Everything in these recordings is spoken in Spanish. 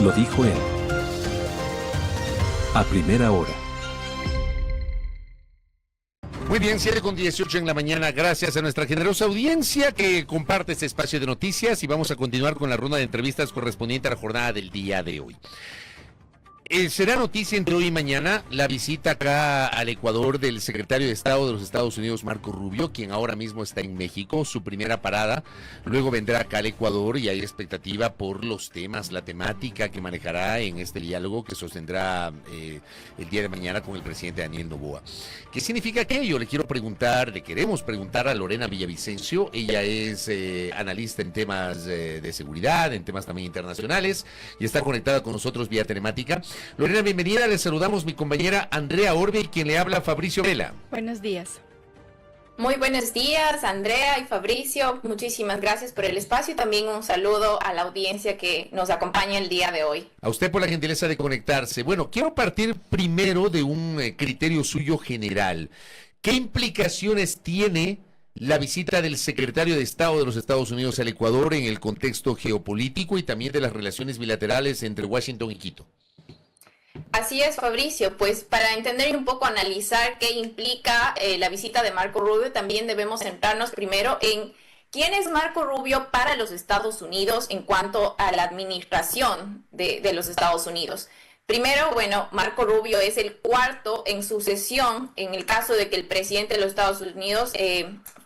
Lo dijo él. A primera hora. Muy bien, 7:18 en la mañana. Gracias a nuestra generosa audiencia que comparte este espacio de noticias y vamos a continuar con la ronda de entrevistas correspondiente a la jornada del día de hoy. Será noticia entre hoy y mañana la visita acá al Ecuador del secretario de Estado de los Estados Unidos, Marco Rubio, quien ahora mismo está en México, su primera parada. Luego vendrá acá al Ecuador y hay expectativa por los temas, la temática que manejará en este diálogo que sostendrá el día de mañana con el presidente Daniel Noboa. ¿Qué significa aquello? Le queremos preguntar a Lorena Villavicencio. Ella es analista en temas de seguridad, en temas también internacionales y está conectada con nosotros vía telemática. Lorena, bienvenida. Le saludamos mi compañera Andrea Orbe y quien le habla Fabricio Vela. Buenos días. Muy buenos días, Andrea y Fabricio. Muchísimas gracias por el espacio y también un saludo a la audiencia que nos acompaña el día de hoy. A usted por la gentileza de conectarse. Bueno, quiero partir primero de un criterio suyo general. ¿Qué implicaciones tiene la visita del secretario de Estado de los Estados Unidos al Ecuador en el contexto geopolítico y también de las relaciones bilaterales entre Washington y Quito? Así es, Fabricio, pues para entender y un poco analizar qué implica la visita de Marco Rubio, también debemos centrarnos primero en quién es Marco Rubio para los Estados Unidos en cuanto a la administración de los Estados Unidos. Primero, bueno, Marco Rubio es el cuarto en sucesión en el caso de que el presidente de los Estados Unidos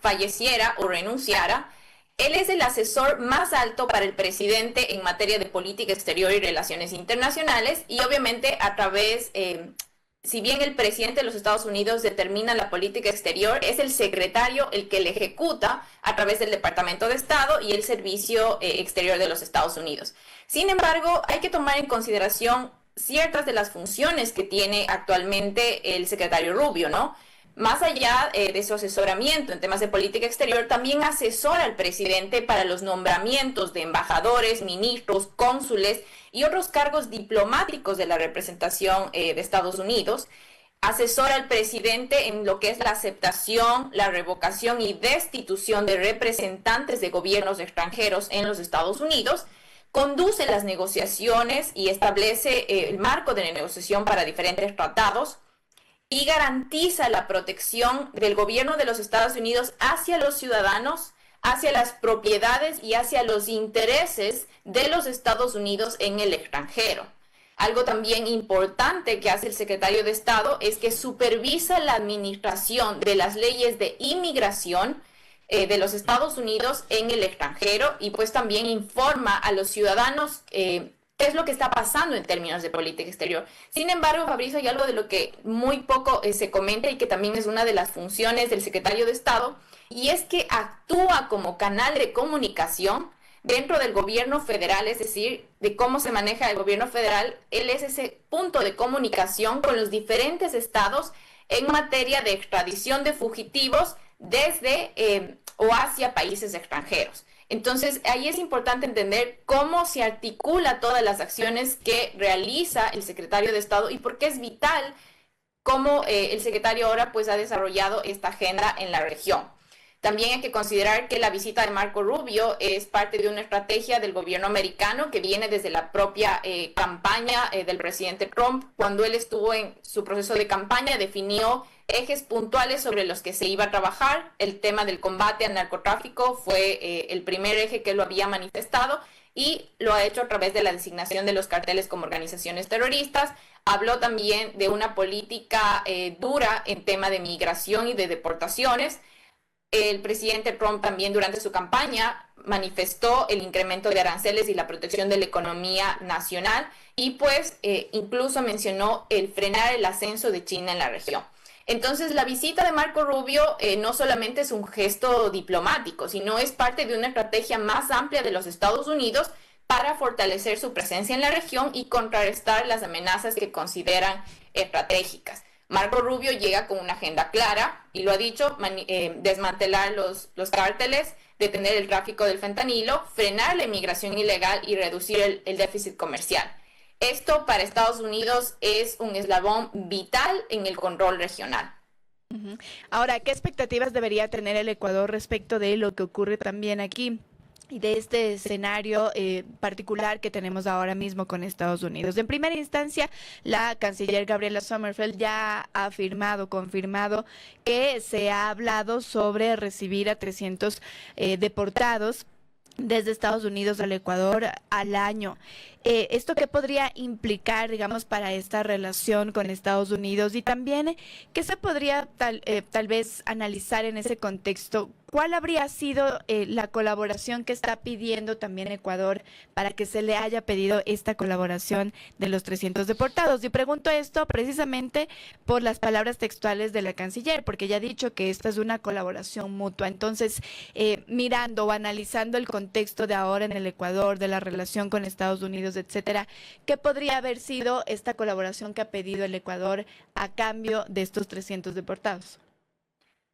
falleciera o renunciara. Él es el asesor más alto para el presidente en materia de política exterior y relaciones internacionales y obviamente a través, si bien el presidente de los Estados Unidos determina la política exterior, es el secretario el que le ejecuta a través del Departamento de Estado y el Servicio Exterior de los Estados Unidos. Sin embargo, hay que tomar en consideración ciertas de las funciones que tiene actualmente el secretario Rubio, ¿no? Más allá de su asesoramiento en temas de política exterior, también asesora al presidente para los nombramientos de embajadores, ministros, cónsules y otros cargos diplomáticos de la representación de Estados Unidos. Asesora al presidente en lo que es la aceptación, la revocación y destitución de representantes de gobiernos extranjeros en los Estados Unidos. Conduce las negociaciones y establece el marco de negociación para diferentes tratados. Y garantiza la protección del gobierno de los Estados Unidos hacia los ciudadanos, hacia las propiedades y hacia los intereses de los Estados Unidos en el extranjero. Algo también importante que hace el secretario de Estado es que supervisa la administración de las leyes de inmigración de los Estados Unidos en el extranjero y pues también informa a los ciudadanos qué es lo que está pasando en términos de política exterior. Sin embargo, Fabricio, hay algo de lo que muy poco se comenta y que también es una de las funciones del secretario de Estado, y es que actúa como canal de comunicación dentro del gobierno federal, es decir, de cómo se maneja el gobierno federal. Él es ese punto de comunicación con los diferentes estados en materia de extradición de fugitivos desde o hacia países extranjeros. Entonces, ahí es importante entender cómo se articula todas las acciones que realiza el secretario de Estado y por qué es vital cómo el secretario ahora pues ha desarrollado esta agenda en la región. También hay que considerar que la visita de Marco Rubio es parte de una estrategia del gobierno americano que viene desde la propia campaña del presidente Trump. Cuando él estuvo en su proceso de campaña, definió ejes puntuales sobre los que se iba a trabajar. El tema del combate al narcotráfico fue el primer eje que lo había manifestado y lo ha hecho a través de la designación de los carteles como organizaciones terroristas. Habló también de una política dura en tema de migración y de deportaciones. El presidente Trump también durante su campaña manifestó el incremento de aranceles y la protección de la economía nacional y pues incluso mencionó el frenar el ascenso de China en la región. Entonces, la visita de Marco Rubio no solamente es un gesto diplomático, sino es parte de una estrategia más amplia de los Estados Unidos para fortalecer su presencia en la región y contrarrestar las amenazas que consideran estratégicas. Marco Rubio llega con una agenda clara y lo ha dicho, desmantelar los cárteles, detener el tráfico del fentanilo, frenar la inmigración ilegal y reducir el déficit comercial. Esto para Estados Unidos es un eslabón vital en el control regional. Ahora, ¿qué expectativas debería tener el Ecuador respecto de lo que ocurre también aquí y de este escenario particular que tenemos ahora mismo con Estados Unidos. En primera instancia, la canciller Gabriela Sommerfeld ya ha confirmado que se ha hablado sobre recibir a 300 deportados desde Estados Unidos al Ecuador al año. ¿Esto qué podría implicar, digamos, para esta relación con Estados Unidos? Y también, ¿qué se podría tal vez analizar en ese contexto? ¿Cuál habría sido la colaboración que está pidiendo también Ecuador para que se le haya pedido esta colaboración de los 300 deportados? Y pregunto esto precisamente por las palabras textuales de la canciller, porque ella ha dicho que esta es una colaboración mutua. Entonces, mirando o analizando el contexto de ahora en el Ecuador, de la relación con Estados Unidos, etcétera, ¿qué podría haber sido esta colaboración que ha pedido el Ecuador a cambio de estos 300 deportados?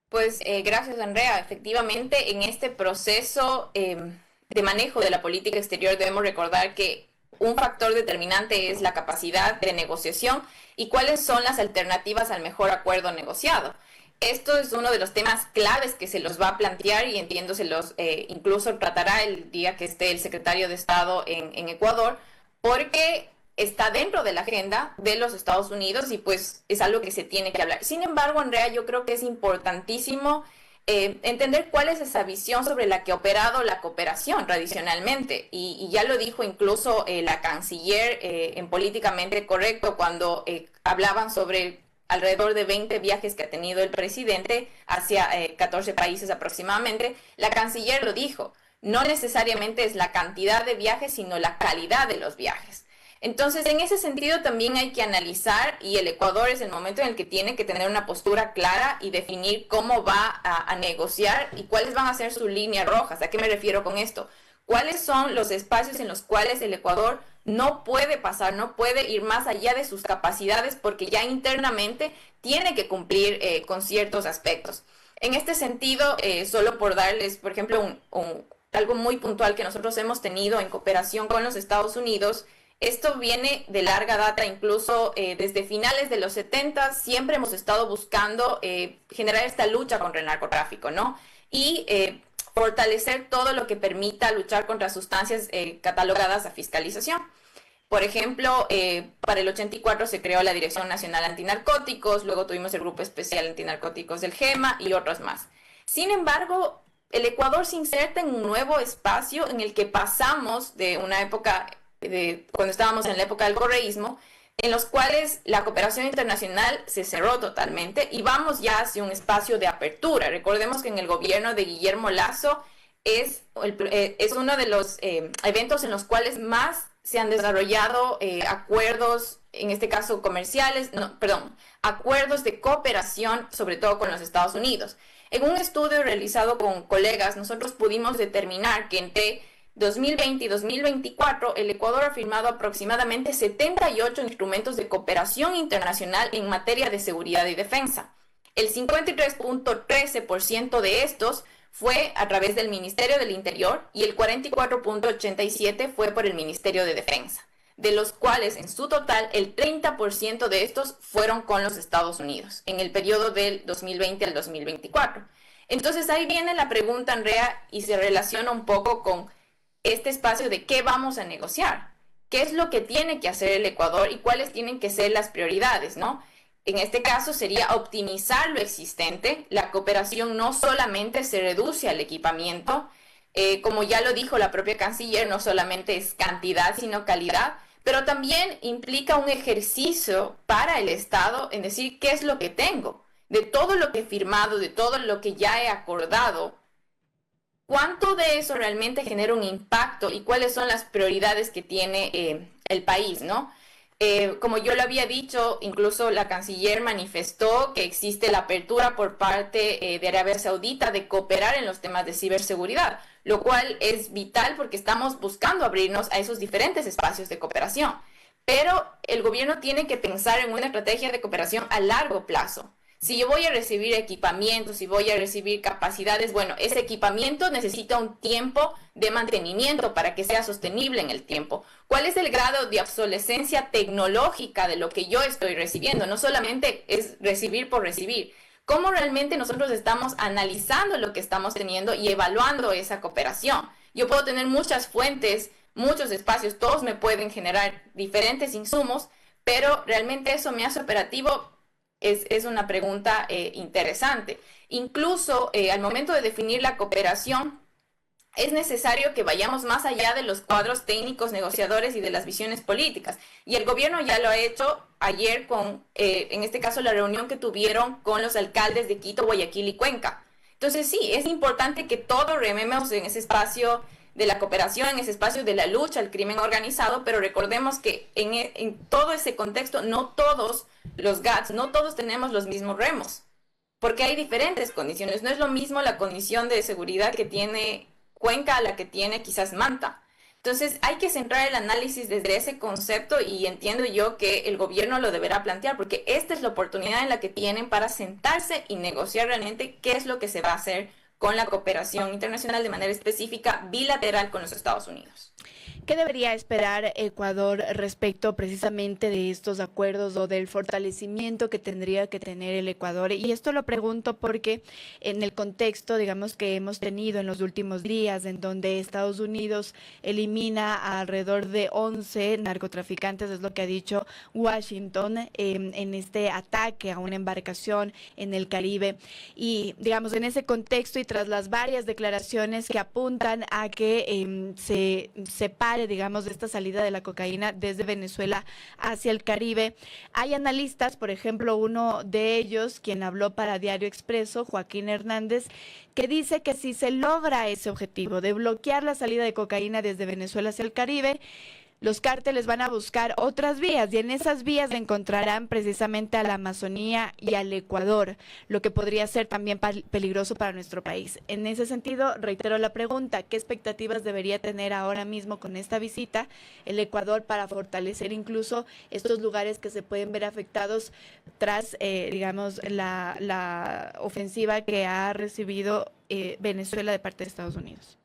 Pues gracias, Andrea. Efectivamente, en este proceso de manejo de la política exterior debemos recordar que un factor determinante es la capacidad de negociación y cuáles son las alternativas al mejor acuerdo negociado. Esto es uno de los temas claves que se los va a plantear y entiendo se los incluso tratará el día que esté el secretario de Estado en Ecuador, porque está dentro de la agenda de los Estados Unidos y pues es algo que se tiene que hablar. Sin embargo, Andrea, yo creo que es importantísimo entender cuál es esa visión sobre la que ha operado la cooperación tradicionalmente. Y ya lo dijo incluso la canciller en Políticamente Correcto cuando hablaban sobre alrededor de 20 viajes que ha tenido el presidente hacia 14 países aproximadamente. La canciller lo dijo, no necesariamente es la cantidad de viajes, sino la calidad de los viajes. Entonces, en ese sentido también hay que analizar, y el Ecuador es el momento en el que tiene que tener una postura clara y definir cómo va a negociar y cuáles van a ser sus líneas rojas. ¿A qué me refiero con esto? ¿Cuáles son los espacios en los cuales el Ecuador no puede pasar, no puede ir más allá de sus capacidades porque ya internamente tiene que cumplir con ciertos aspectos? En este sentido, solo por darles, por ejemplo, algo muy puntual que nosotros hemos tenido en cooperación con los Estados Unidos. Esto viene de larga data, incluso desde finales de los 70 siempre hemos estado buscando generar esta lucha contra el narcotráfico, ¿no? Y fortalecer todo lo que permita luchar contra sustancias catalogadas a fiscalización. Por ejemplo, para el 84 se creó la Dirección Nacional Antinarcóticos, luego tuvimos el Grupo Especial Antinarcóticos del GEMA y otros más. Sin embargo, el Ecuador se inserta en un nuevo espacio en el que pasamos de una época cuando estábamos en la época del correísmo, en los cuales la cooperación internacional se cerró totalmente y vamos ya hacia un espacio de apertura. Recordemos que en el gobierno de Guillermo Lasso es uno de los eventos en los cuales más se han desarrollado acuerdos, en este caso comerciales, acuerdos de cooperación, sobre todo con los Estados Unidos. En un estudio realizado con colegas, nosotros pudimos determinar que entre 2020 y 2024, el Ecuador ha firmado aproximadamente 78 instrumentos de cooperación internacional en materia de seguridad y defensa. El 53.13% de estos fue a través del Ministerio del Interior y el 44.87% fue por el Ministerio de Defensa, de los cuales en su total el 30% de estos fueron con los Estados Unidos en el periodo del 2020 al 2024. Entonces ahí viene la pregunta, Andrea, y se relaciona un poco con este espacio de qué vamos a negociar, qué es lo que tiene que hacer el Ecuador y cuáles tienen que ser las prioridades, ¿no? En este caso sería optimizar lo existente. La cooperación no solamente se reduce al equipamiento, como ya lo dijo la propia canciller, no solamente es cantidad, sino calidad, pero también implica un ejercicio para el Estado en decir qué es lo que tengo, de todo lo que he firmado, de todo lo que ya he acordado. ¿Cuánto de eso realmente genera un impacto y cuáles son las prioridades que tiene el país, ¿no? Como yo lo había dicho, incluso la canciller manifestó que existe la apertura por parte de Arabia Saudita de cooperar en los temas de ciberseguridad, lo cual es vital porque estamos buscando abrirnos a esos diferentes espacios de cooperación. Pero el gobierno tiene que pensar en una estrategia de cooperación a largo plazo. Si yo voy a recibir equipamiento, si voy a recibir capacidades, bueno, ese equipamiento necesita un tiempo de mantenimiento para que sea sostenible en el tiempo. ¿Cuál es el grado de obsolescencia tecnológica de lo que yo estoy recibiendo? No solamente es recibir por recibir. cómo realmente nosotros estamos analizando lo que estamos teniendo y evaluando esa cooperación. Yo puedo tener muchas fuentes, muchos espacios, todos me pueden generar diferentes insumos, pero realmente eso me hace operativo. Es una pregunta interesante. Incluso al momento de definir la cooperación, es necesario que vayamos más allá de los cuadros técnicos, negociadores y de las visiones políticas. Y el gobierno ya lo ha hecho ayer con, en este caso, la reunión que tuvieron con los alcaldes de Quito, Guayaquil y Cuenca. Entonces sí, es importante que todos rememos en ese espacio de la cooperación, en ese espacio de la lucha al crimen organizado, pero recordemos que en todo ese contexto no todos los GATS, no todos tenemos los mismos remos, porque hay diferentes condiciones. No es lo mismo la condición de seguridad que tiene Cuenca a la que tiene quizás Manta. Entonces hay que centrar el análisis desde ese concepto y entiendo yo que el gobierno lo deberá plantear, porque esta es la oportunidad en la que tienen para sentarse y negociar realmente qué es lo que se va a hacer con la cooperación internacional de manera específica bilateral con los Estados Unidos. ¿Qué debería esperar Ecuador respecto precisamente de estos acuerdos o del fortalecimiento que tendría que tener el Ecuador? Y esto lo pregunto porque en el contexto, digamos, que hemos tenido en los últimos días, en donde Estados Unidos elimina a alrededor de 11 narcotraficantes, es lo que ha dicho Washington, en este ataque a una embarcación en el Caribe. Y, digamos, en ese contexto y tras las varias declaraciones que apuntan a que se separe, digamos, de esta salida de la cocaína desde Venezuela hacia el Caribe. Hay analistas, por ejemplo, uno de ellos, quien habló para Diario Expreso, Joaquín Hernández, que dice que si se logra ese objetivo de bloquear la salida de cocaína desde Venezuela hacia el Caribe, los cárteles van a buscar otras vías y en esas vías encontrarán precisamente a la Amazonía y al Ecuador, lo que podría ser también peligroso para nuestro país. En ese sentido, reitero la pregunta, ¿qué expectativas debería tener ahora mismo con esta visita el Ecuador para fortalecer incluso estos lugares que se pueden ver afectados tras, digamos, la ofensiva que ha recibido Venezuela de parte de Estados Unidos?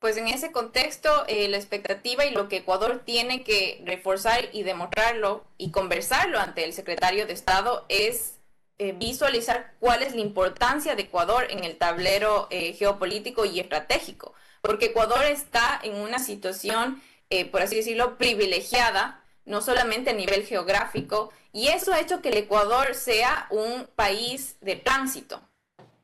Pues en ese contexto, la expectativa y lo que Ecuador tiene que reforzar y demostrarlo y conversarlo ante el secretario de Estado es visualizar cuál es la importancia de Ecuador en el tablero geopolítico y estratégico, porque Ecuador está en una situación, por así decirlo, privilegiada, no solamente a nivel geográfico, y eso ha hecho que el Ecuador sea un país de tránsito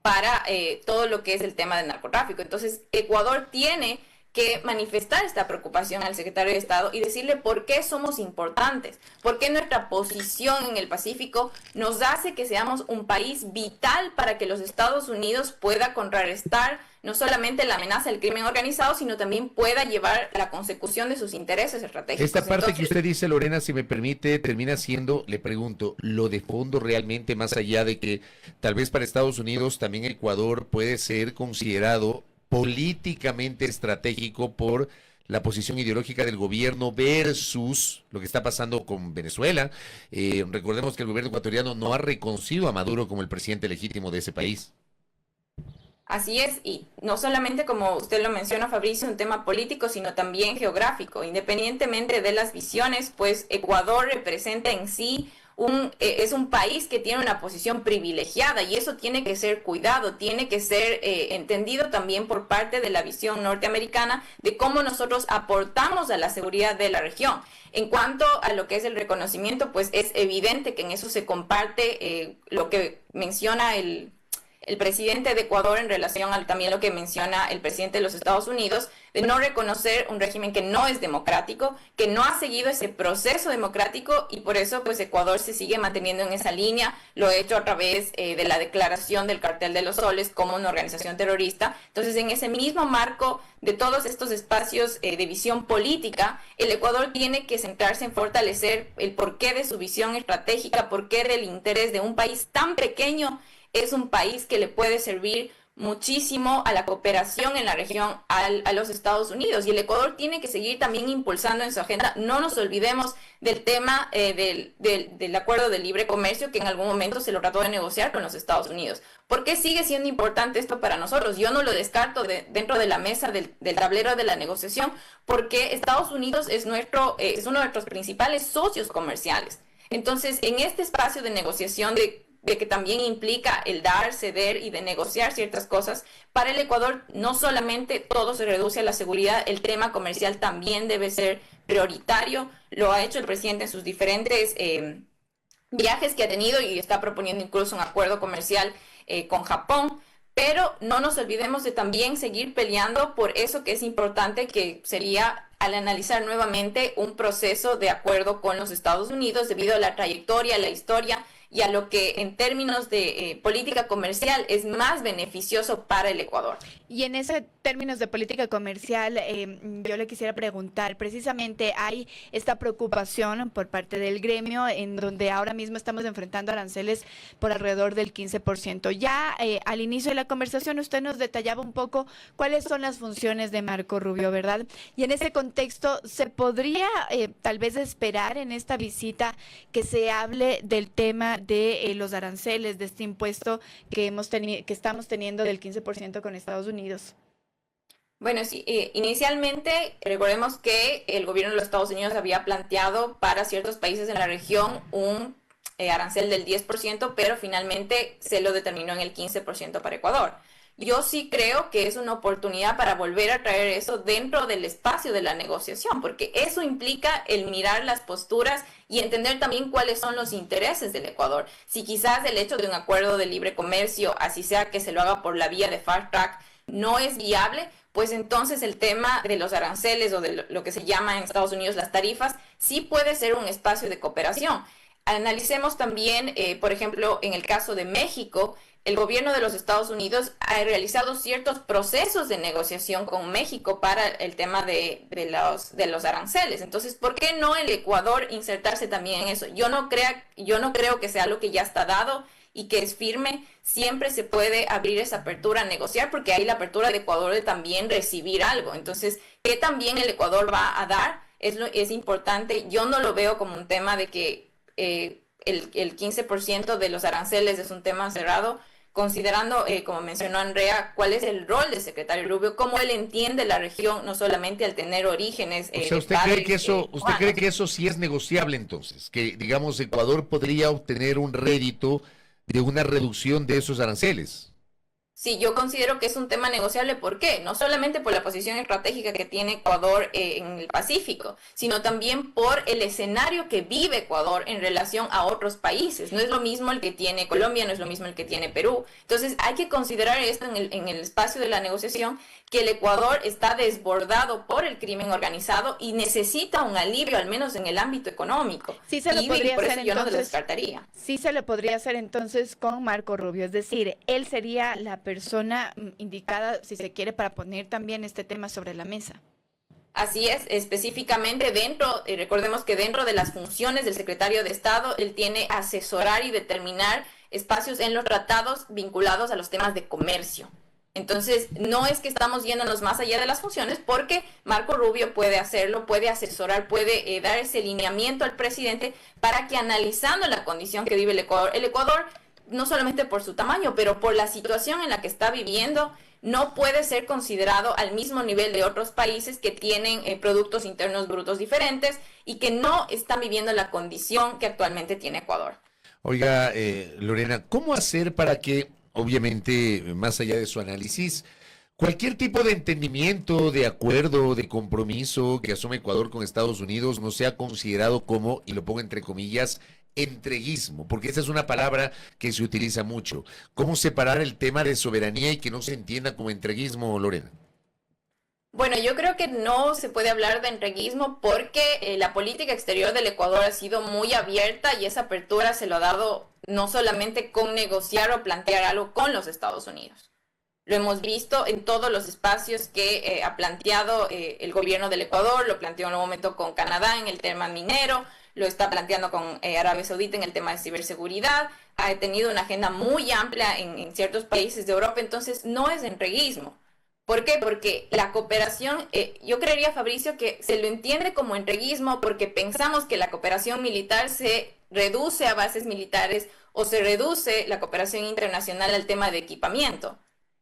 para todo lo que es el tema del narcotráfico. Entonces, Ecuador tiene que manifestar esta preocupación al secretario de Estado y decirle por qué somos importantes, por qué nuestra posición en el Pacífico nos hace que seamos un país vital para que los Estados Unidos pueda contrarrestar no solamente la amenaza del crimen organizado, sino también pueda llevar la consecución de sus intereses estratégicos. Esta parte que usted dice, Lorena, si me permite, termina siendo, le pregunto, lo de fondo realmente, más allá de que tal vez para Estados Unidos también Ecuador puede ser considerado políticamente estratégico por la posición ideológica del gobierno versus lo que está pasando con Venezuela. Recordemos que el gobierno ecuatoriano no ha reconocido a Maduro como el presidente legítimo de ese país. Así es, y no solamente, como usted lo menciona, Fabricio, un tema político, sino también geográfico. Independientemente de las visiones, pues Ecuador representa en sí es un país que tiene una posición privilegiada y eso tiene que ser cuidado, tiene que ser entendido también por parte de la visión norteamericana de cómo nosotros aportamos a la seguridad de la región. En cuanto a lo que es el reconocimiento, pues es evidente que en eso se comparte lo que menciona el presidente de Ecuador en relación a también lo que menciona el presidente de los Estados Unidos, de no reconocer un régimen que no es democrático, que no ha seguido ese proceso democrático y por eso pues Ecuador se sigue manteniendo en esa línea, lo ha hecho a través de la declaración del Cartel de los Soles como una organización terrorista. Entonces, en ese mismo marco de todos estos espacios de visión política, el Ecuador tiene que centrarse en fortalecer el porqué de su visión estratégica, porqué del interés de un país tan pequeño. Es un país que le puede servir muchísimo a la cooperación en la región a los Estados Unidos y el Ecuador tiene que seguir también impulsando en su agenda. No nos olvidemos del tema del acuerdo de libre comercio que en algún momento se lo trató de negociar con los Estados Unidos. ¿Por qué sigue siendo importante esto para nosotros? Yo no lo descarto dentro de la mesa del tablero de la negociación porque Estados Unidos es uno de nuestros principales socios comerciales. Entonces, en este espacio de negociación de de que también implica el dar, ceder y de negociar ciertas cosas. Para el Ecuador no solamente todo se reduce a la seguridad, el tema comercial también debe ser prioritario. Lo ha hecho el presidente en sus diferentes viajes que ha tenido y está proponiendo incluso un acuerdo comercial con Japón. Pero no nos olvidemos de también seguir peleando por eso que es importante, que sería al analizar nuevamente un proceso de acuerdo con los Estados Unidos debido a la trayectoria, la historia y a lo que en términos de política comercial es más beneficioso para el Ecuador. Y en ese términos de política comercial, yo le quisiera preguntar, precisamente hay esta preocupación por parte del gremio en donde ahora mismo estamos enfrentando aranceles por alrededor del 15%. Ya al inicio de la conversación usted nos detallaba un poco cuáles son las funciones de Marco Rubio, ¿verdad? Y en ese contexto, ¿se podría tal vez esperar en esta visita que se hable del tema de los aranceles, de este impuesto que estamos teniendo del 15% con Estados Unidos? Bueno, sí, inicialmente recordemos que el gobierno de los Estados Unidos había planteado para ciertos países en la región un arancel del 10%, pero finalmente se lo determinó en el 15% para Ecuador. Yo sí creo que es una oportunidad para volver a traer eso dentro del espacio de la negociación, porque eso implica el mirar las posturas y entender también cuáles son los intereses del Ecuador. Si quizás el hecho de un acuerdo de libre comercio, así sea que se lo haga por la vía de fast track, no es viable, pues entonces el tema de los aranceles o de lo que se llama en Estados Unidos las tarifas, sí puede ser un espacio de cooperación. Analicemos también, por ejemplo, en el caso de México, el gobierno de los Estados Unidos ha realizado ciertos procesos de negociación con México para el tema de los aranceles. Entonces, ¿por qué no el Ecuador insertarse también en eso? Yo no creo que sea algo que ya está dado y que es firme. Siempre se puede abrir esa apertura a negociar, porque hay la apertura de Ecuador de también recibir algo. Entonces, ¿qué también el Ecuador va a dar? Es importante. Yo no lo veo como un tema de que el 15% de los aranceles es un tema cerrado, considerando, como mencionó Andrea, cuál es el rol del secretario Rubio, cómo él entiende la región, no solamente al tener orígenes. O sea, ¿usted cree que eso sí es negociable entonces? Que, digamos, Ecuador podría obtener un rédito de una reducción de esos aranceles. Sí, yo considero que es un tema negociable. ¿Por qué? No solamente por la posición estratégica que tiene Ecuador en el Pacífico, sino también por el escenario que vive Ecuador en relación a otros países. No es lo mismo el que tiene Colombia, no es lo mismo el que tiene Perú. Entonces hay que considerar esto en el espacio de la negociación, que el Ecuador está desbordado por el crimen organizado y necesita un alivio, al menos en el ámbito económico. Sí se lo podría por eso hacer, yo no entonces, lo descartaría. Sí se le podría hacer entonces con Marco Rubio, es decir, él sería la persona indicada, si se quiere, para poner también este tema sobre la mesa. Así es, específicamente recordemos que dentro de las funciones del secretario de Estado, él tiene asesorar y determinar espacios en los tratados vinculados a los temas de comercio. Entonces, no es que estamos yéndonos más allá de las funciones, porque Marco Rubio puede hacerlo, puede asesorar, puede dar ese lineamiento al presidente para que, analizando la condición que vive el Ecuador, no solamente por su tamaño, pero por la situación en la que está viviendo, no puede ser considerado al mismo nivel de otros países que tienen productos internos brutos diferentes y que no están viviendo la condición que actualmente tiene Ecuador. Oiga, Lorena, ¿cómo hacer para que, obviamente, más allá de su análisis, cualquier tipo de entendimiento, de acuerdo, de compromiso que asume Ecuador con Estados Unidos no sea considerado como, y lo pongo entre comillas, entreguismo? Porque esa es una palabra que se utiliza mucho. ¿Cómo separar el tema de soberanía y que no se entienda como entreguismo, Lorena? Bueno, yo creo que no se puede hablar de entreguismo porque la política exterior del Ecuador ha sido muy abierta y esa apertura se lo ha dado no solamente con negociar o plantear algo con los Estados Unidos. Lo hemos visto en todos los espacios que ha planteado el gobierno del Ecuador, lo planteó en un momento con Canadá en el tema minero, lo está planteando con Arabia Saudita en el tema de ciberseguridad, ha tenido una agenda muy amplia en ciertos países de Europa, entonces no es entreguismo. ¿Por qué? Porque la cooperación, yo creería, Fabricio, que se lo entiende como entreguismo porque pensamos que la cooperación militar se reduce a bases militares o se reduce la cooperación internacional al tema de equipamiento.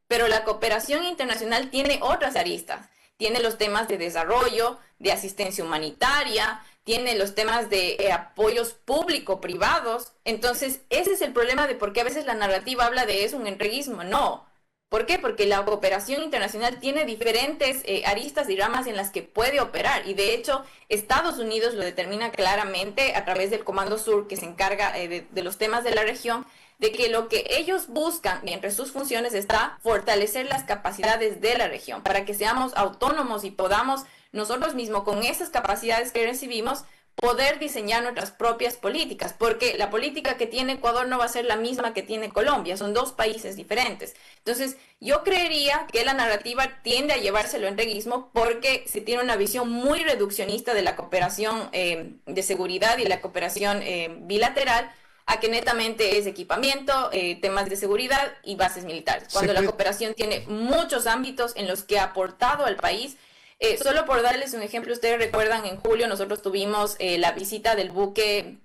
Pero la cooperación internacional tiene otras aristas. Tiene los temas de desarrollo, de asistencia humanitaria, tiene los temas de apoyos público-privados. Entonces, ese es el problema de por qué a veces la narrativa habla de eso, un entreguismo. No. ¿Por qué? Porque la cooperación internacional tiene diferentes aristas y ramas en las que puede operar. Y de hecho, Estados Unidos lo determina claramente a través del Comando Sur, que se encarga de los temas de la región, de que lo que ellos buscan, y entre sus funciones está fortalecer las capacidades de la región, para que seamos autónomos y podamos nosotros mismos, con esas capacidades que recibimos, poder diseñar nuestras propias políticas, porque la política que tiene Ecuador no va a ser la misma que tiene Colombia, son dos países diferentes. Entonces, yo creería que la narrativa tiende a llevárselo en entreguismo porque se tiene una visión muy reduccionista de la cooperación de seguridad y la cooperación bilateral, a que netamente es equipamiento, temas de seguridad y bases militares, cuando la cooperación tiene muchos ámbitos en los que ha aportado al país. Solo por darles un ejemplo, ustedes recuerdan, en julio nosotros tuvimos la visita del buque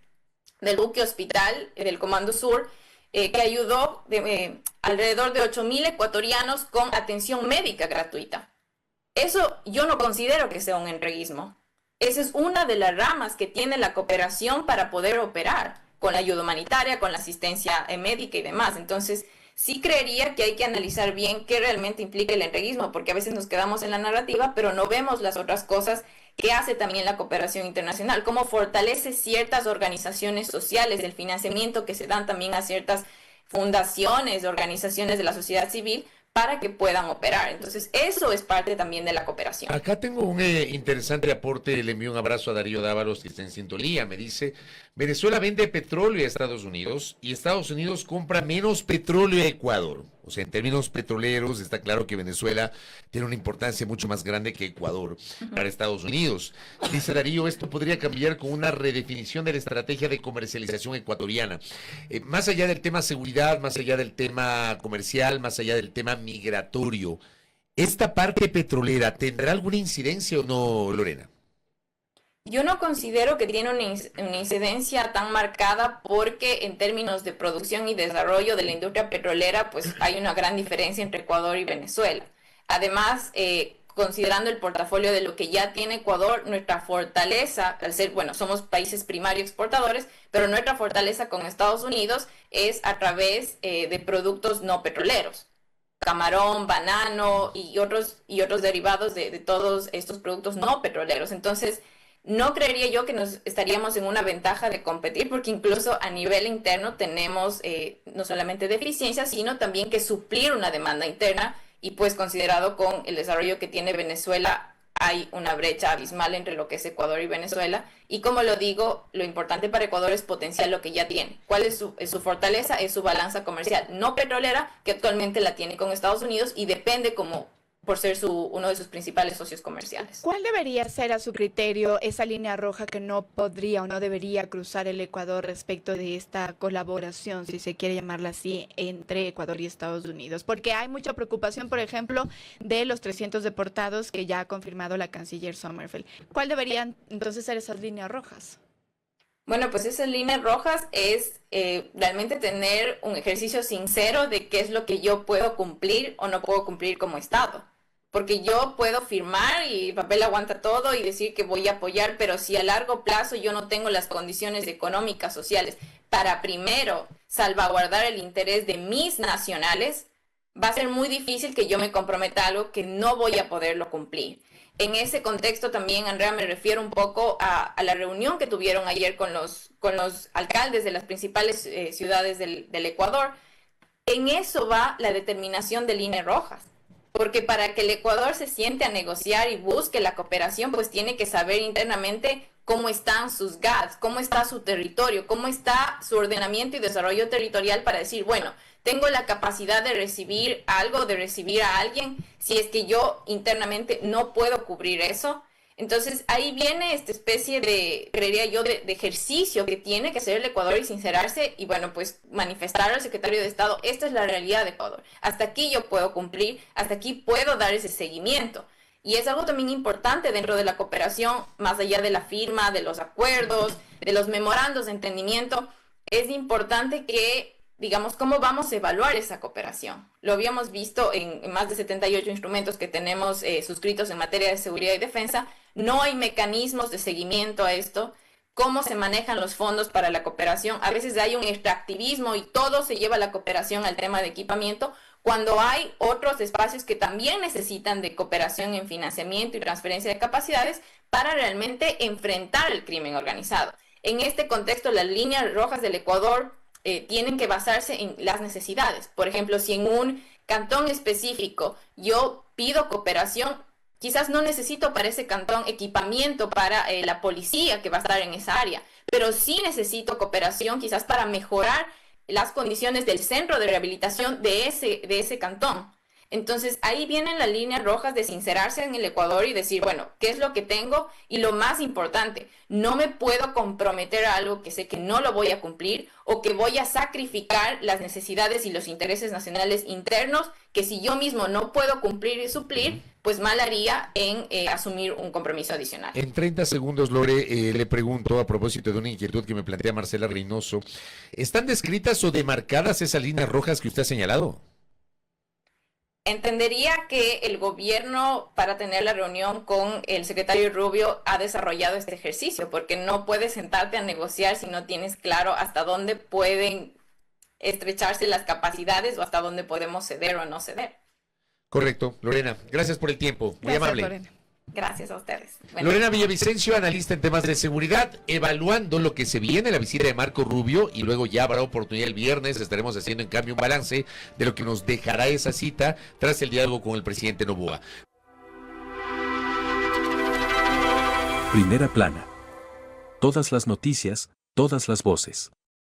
hospital del Comando Sur, que ayudó alrededor de 8.000 ecuatorianos con atención médica gratuita. Eso yo no considero que sea un entreguismo. Esa es una de las ramas que tiene la cooperación para poder operar, con la ayuda humanitaria, con la asistencia médica y demás. Entonces, sí creería que hay que analizar bien qué realmente implica el entreguismo, porque a veces nos quedamos en la narrativa, pero no vemos las otras cosas que hace también la cooperación internacional, cómo fortalece ciertas organizaciones sociales, el financiamiento que se dan también a ciertas fundaciones, organizaciones de la sociedad civil, para que puedan operar. Entonces, eso es parte también de la cooperación. Acá tengo un interesante aporte, le envío un abrazo a Darío Dávalos, que está en sintonía. Me dice, Venezuela vende petróleo a Estados Unidos y Estados Unidos compra menos petróleo a Ecuador. O sea, en términos petroleros, está claro que Venezuela tiene una importancia mucho más grande que Ecuador para Estados Unidos. Dice Darío, esto podría cambiar con una redefinición de la estrategia de comercialización ecuatoriana. Más allá del tema seguridad, más allá del tema comercial, más allá del tema migratorio, ¿esta parte petrolera tendrá alguna incidencia o no, Lorena? Yo no considero que tiene una incidencia tan marcada porque en términos de producción y desarrollo de la industria petrolera, pues hay una gran diferencia entre Ecuador y Venezuela. Además, considerando el portafolio de lo que ya tiene Ecuador, nuestra fortaleza, al ser, bueno, somos países primarios exportadores, pero nuestra fortaleza con Estados Unidos es a través de productos no petroleros. Camarón, banano y otros derivados de todos estos productos no petroleros. Entonces, no creería yo que nos estaríamos en una ventaja de competir, porque incluso a nivel interno tenemos no solamente deficiencias, sino también que suplir una demanda interna, y pues considerado con el desarrollo que tiene Venezuela, hay una brecha abismal entre lo que es Ecuador y Venezuela. Y como lo digo, lo importante para Ecuador es potenciar lo que ya tiene. ¿Cuál es su fortaleza? Es su balanza comercial no petrolera, que actualmente la tiene con Estados Unidos y depende por ser uno de sus principales socios comerciales. ¿Cuál debería ser, a su criterio, esa línea roja que no podría o no debería cruzar el Ecuador respecto de esta colaboración, si se quiere llamarla así, entre Ecuador y Estados Unidos? Porque hay mucha preocupación, por ejemplo, de los 300 deportados que ya ha confirmado la canciller Sommerfeld. ¿Cuál deberían entonces ser esas líneas rojas? Bueno, pues esas líneas rojas es realmente tener un ejercicio sincero de qué es lo que yo puedo cumplir o no puedo cumplir como Estado. Porque yo puedo firmar y el papel aguanta todo y decir que voy a apoyar, pero si a largo plazo yo no tengo las condiciones económicas, sociales, para primero salvaguardar el interés de mis nacionales, va a ser muy difícil que yo me comprometa a algo que no voy a poderlo cumplir. En ese contexto también, Andrea, me refiero un poco a la reunión que tuvieron ayer con los alcaldes de las principales ciudades del Ecuador. En eso va la determinación de líneas rojas. Porque para que el Ecuador se siente a negociar y busque la cooperación, pues tiene que saber internamente cómo están sus GATS, cómo está su territorio, cómo está su ordenamiento y desarrollo territorial, para decir, bueno, tengo la capacidad de recibir algo, de recibir a alguien, si es que yo internamente no puedo cubrir eso. Entonces ahí viene esta especie de, creería yo, de ejercicio que tiene que hacer el Ecuador y sincerarse y, bueno, pues manifestar al secretario de Estado, esta es la realidad de Ecuador, hasta aquí yo puedo cumplir, hasta aquí puedo dar ese seguimiento. Y es algo también importante dentro de la cooperación, más allá de la firma, de los acuerdos, de los memorandos de entendimiento, es importante que digamos, cómo vamos a evaluar esa cooperación. Lo habíamos visto en más de 78 instrumentos que tenemos suscritos en materia de seguridad y defensa. No hay mecanismos de seguimiento a esto. Cómo se manejan los fondos para la cooperación. A veces hay un extractivismo y todo se lleva la cooperación al tema de equipamiento, cuando hay otros espacios que también necesitan de cooperación en financiamiento y transferencia de capacidades para realmente enfrentar el crimen organizado. En este contexto, las líneas rojas del Ecuador tienen que basarse en las necesidades. Por ejemplo, si en un cantón específico yo pido cooperación, quizás no necesito para ese cantón equipamiento para la policía que va a estar en esa área, pero sí necesito cooperación quizás para mejorar las condiciones del centro de rehabilitación de ese cantón. Entonces ahí vienen las líneas rojas de sincerarse en el Ecuador y decir, bueno, ¿qué es lo que tengo? Y lo más importante, no me puedo comprometer a algo que sé que no lo voy a cumplir o que voy a sacrificar las necesidades y los intereses nacionales internos que si yo mismo no puedo cumplir y suplir, pues mal haría en asumir un compromiso adicional. En 30 segundos, Lore, le pregunto a propósito de una inquietud que me plantea Marcela Reynoso, ¿están descritas o demarcadas esas líneas rojas que usted ha señalado? Entendería que el gobierno, para tener la reunión con el secretario Rubio, ha desarrollado este ejercicio, porque no puedes sentarte a negociar si no tienes claro hasta dónde pueden estrecharse las capacidades o hasta dónde podemos ceder o no ceder. Correcto, Lorena. Gracias por el tiempo. Muy Gracias, amable. Lorena. Gracias a ustedes. Bueno. Lorena Villavicencio, analista en temas de seguridad, evaluando lo que se viene, la visita de Marco Rubio, y luego ya habrá oportunidad el viernes, estaremos haciendo en cambio un balance de lo que nos dejará esa cita tras el diálogo con el presidente Noboa. Primera plana. Todas las noticias, todas las voces.